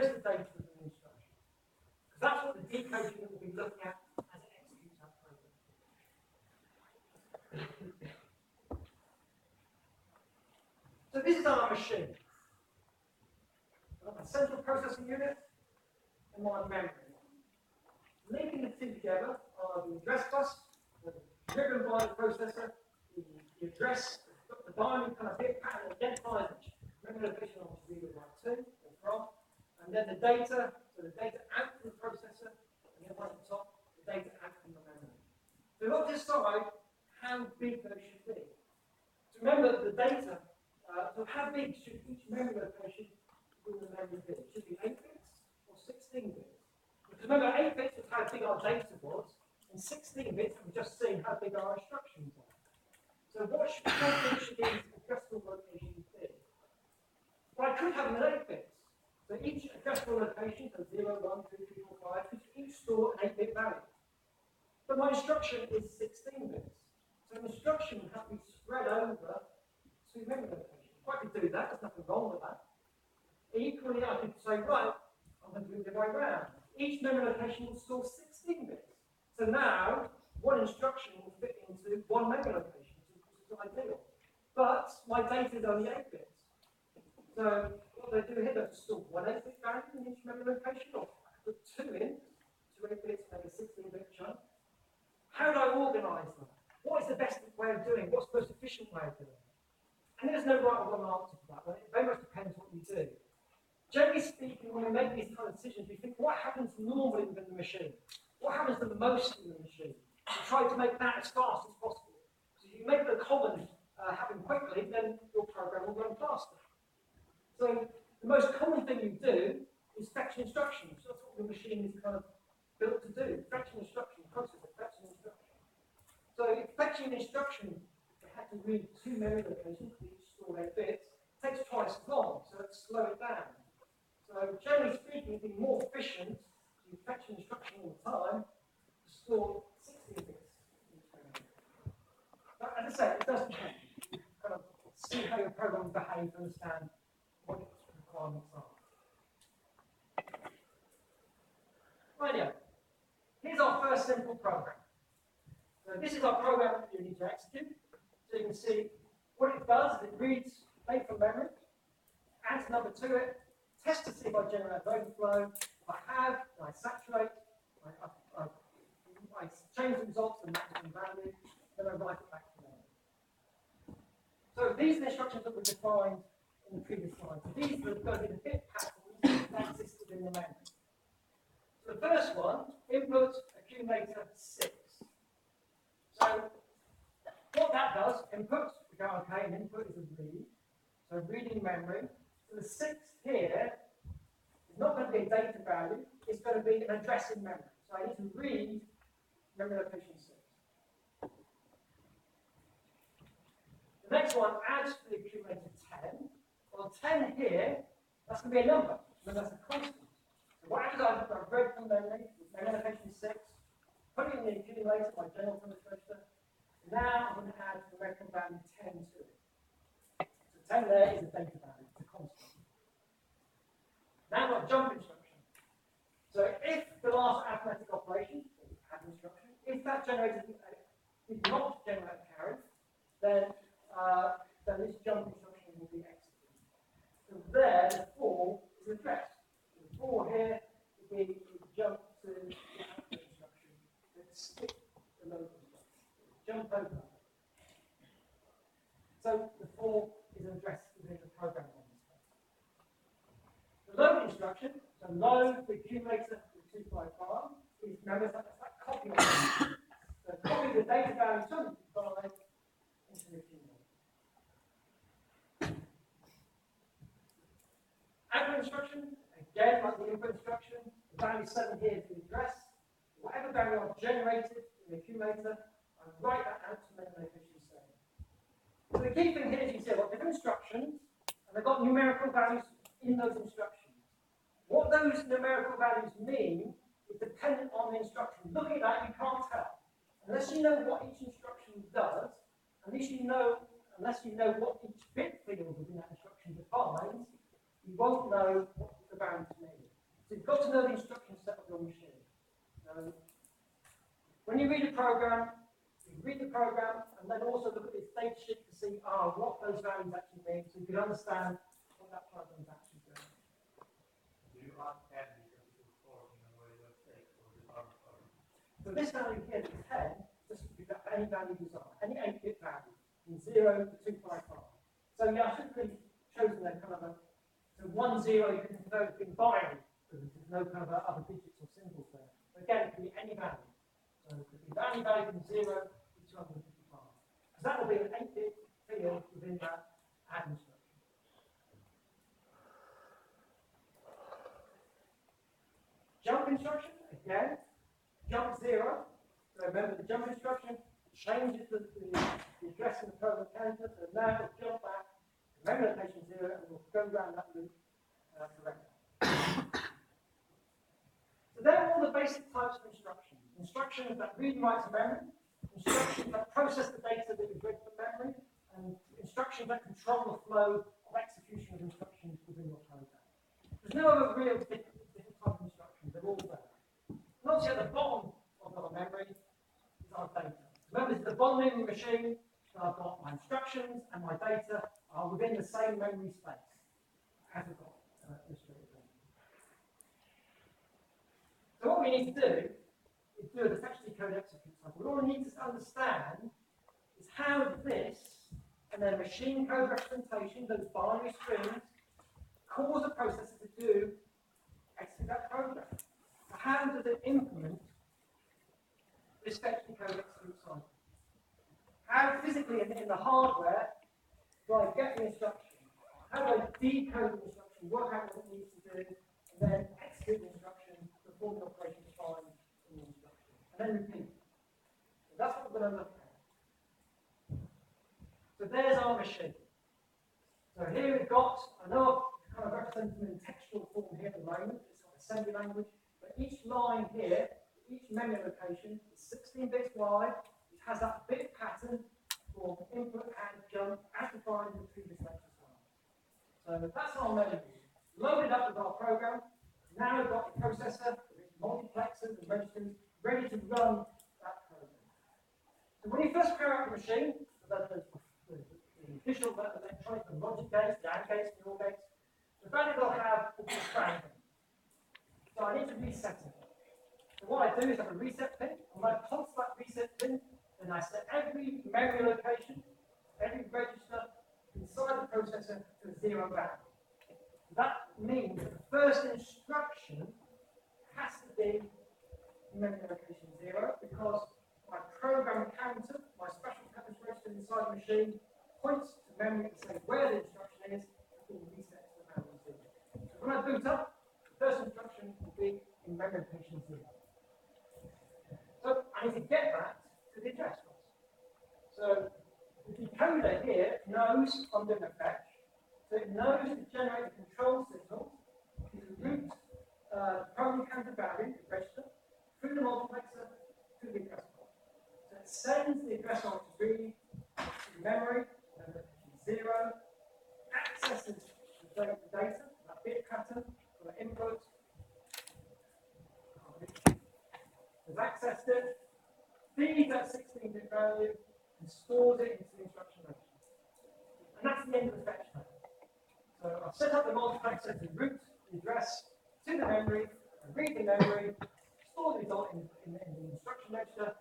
where's the data of the instruction? Because that's what the decode unit will be looking at as it executes that program. So this is our machine. I've got my central processing unit and my memory. Linking the two together are the address bus, driven by the processor, the address, the binary kind of bit pattern identifies which memory location I want to read or write to or from, and then the data, so the data out from the processor, and then right at the top, the data out from the memory. So we've got to decide how big those should be. So remember the data, so how big should each memory location in the memory be? Should it be 8 bits or 16 bits? Because remember, 8 bits was how big our data was, and 16 bits we've just seen how big our instructions are. So how big should these addressable locations be? Well, I could have them in 8 bits. So each addressable location, so 0, 1, 2, 3, 4, 5, could each store an 8-bit value. But my instruction is 16 bits. So an instruction would have to be spread over 2 memory locations. If I could do that, there's nothing wrong with that. Equally, I could say, right, I'm going to do it the way around. Each memory location will store 16 bits. So now, one instruction will fit into one memory location, which is ideal. But my data is only 8 bits. So what they do here, they store one 8-bit value in each memory location, or I could put 2 in, 2 8 bits, make a 16-bit chunk. How do I organise them? What is the best way of doing it? What's the most efficient way of doing it? And there's no right or wrong answer to that. It very much depends what you do. Generally speaking, when we make these kind of decisions, we think, what happens normally within the machine? What happens the most in the machine? We try to make that as fast as possible. So if you make the common happen quickly, then your program will run faster. So the most common thing you do is fetch instructions. So that's what the machine is kind of built to do. Fetch an instruction, process it, fetch an instruction. So if fetching an instruction, it had to read 2 memory locations, each store 8 bits, it takes twice as long, so let's slow it down. So generally speaking, it'd be more efficient to fetch an instruction all the time to store 16 bits each memory. But as I say, it does change. You kind of see how your program behaves, understand what its requirements are. Right, here's our first simple program. So this is our program that you need to execute. So you can see what it does is it reads data from memory, adds a number to it, tests to see if I generate overflow. If I have, then I saturate, I change the results to maximum value, then I write it back to memory. So these are the instructions that were defined in the previous slide. So these are going to be the bit patterns that exist within the memory. So the first one, input accumulator 6. So what that does, input, we go, okay, an input is a read. So reading memory. So the 6 here is not going to be a data value, it's going to be an address in memory. So I need to read memory location 6. The next one adds to the accumulator 10. Well, 10 here, that's going to be a number, but that's a constant. So what happens is I've read from memory location 6, put it in the accumulator, my general purpose register. Now I'm going to add the record value 10 to it. So 10 there is a data value, it's a constant. Now I've got jump instruction. So if the last arithmetic operation, add instruction, if that did not generate a carry, then this jump instruction will be executed. So there, the 4 is addressed. So the 4 here will be jump to the output instruction. Let's skip the local instruction. Jump over that. So the 4 is addressed within the program on this page. The load instruction, so load the accumulator with 255 is remember that's that copy of it. So copy the data value 255 into the accumulator. Output instruction, again like the input instruction, the value 7 here is the address. Whatever value I've generated in the accumulator, I write that out to memory location 7. So the key thing here is you see I've got different instructions, and I've got numerical values in those instructions. What those numerical values mean is dependent on the instruction. Looking at that, you can't tell. Unless you know what each instruction does, unless you know what each bit field within that instruction defines, you won't know what the values mean. got to know the instruction set of your machine. When you read a program, and then also look at its data sheet to see what those values actually mean, so you can understand what that program is actually doing. Do you add because it will store in a way that takes or the arbitrary? So this value here, the 10, just give that any value you desire, any 8-bit value, from 0 to 255. So yeah, I should have really chosen a kind of a, so 1, 0, you can convert it in binary, because there's no kind of other digits or symbols there. But again, it can be any value. So it could be any value from 0 to 255. Because that will be an 8-bit field within that add instruction. Jump instruction, again, jump 0. So remember the jump instruction changes the address in the program counter, so now it'll jump back to memory location 0 and we'll go around that loop correctly. So they're all the basic types of instructions. Instructions that read and write to memory, instructions that process the data that you've read from memory, and instructions that control the flow of execution of instructions within your program. There's no other real different type of instructions, they're all there. And obviously at the bottom of our memory is our data. Remember, this is the bottom of the machine, so I've got my instructions and my data are within the same memory space as we've got illustrated there. So what we need to do is do a detected code execute cycle. All we need to understand is how this and then machine code representation, those binary strings, cause the processor to execute that program. So how does it implement this detected code execute cycle? How physically in the hardware do I get the instruction? How do I decode the instruction, work out what it needs to do, and then execute the instruction, perform the operation defined in the instruction, and then repeat. So that's what we're going to look at. So there's our machine. So here we've got, I know I've kind of represented them in textual form here at the moment, it's got assembly language, but each line here, each memory location is 16 bits wide, it has that bit pattern for input and jump as defined in the previous lecture as well. So that's our memory. Loaded up with our program. Now we've got the processor, with its multiplexers and registers, ready to run that program. So when you first pair up the machine, the official electronic and logic gates, the AND gates, the OR gates, the value will have will be random. So I need to reset it. So what I do is I have a reset pin. And when I pulse that reset pin, then I set every memory location, every register inside the processor to a 0 value. That means that the first instruction has to be memory location 0 because my program counter, my special purpose register inside the machine, points to memory to say where the instruction is before we reset to the value 0. So when I boot up, the first instruction will be in memory location 0. So I need to get that to the address bus. So the decoder here knows I'm doing a fetch. So it knows to generate a control signal to route program counter value, the register, through the multiplexer to the address bus. So it sends the address on to read to memory, 0, accesses the data, that bit pattern for the input. Has accessed it, feeds that 16-bit value, and stores it into the instruction register. And that's the end of the fetch time. So I've set up the multiplexer to route the address to the memory, and read the memory, store the result in the instruction register,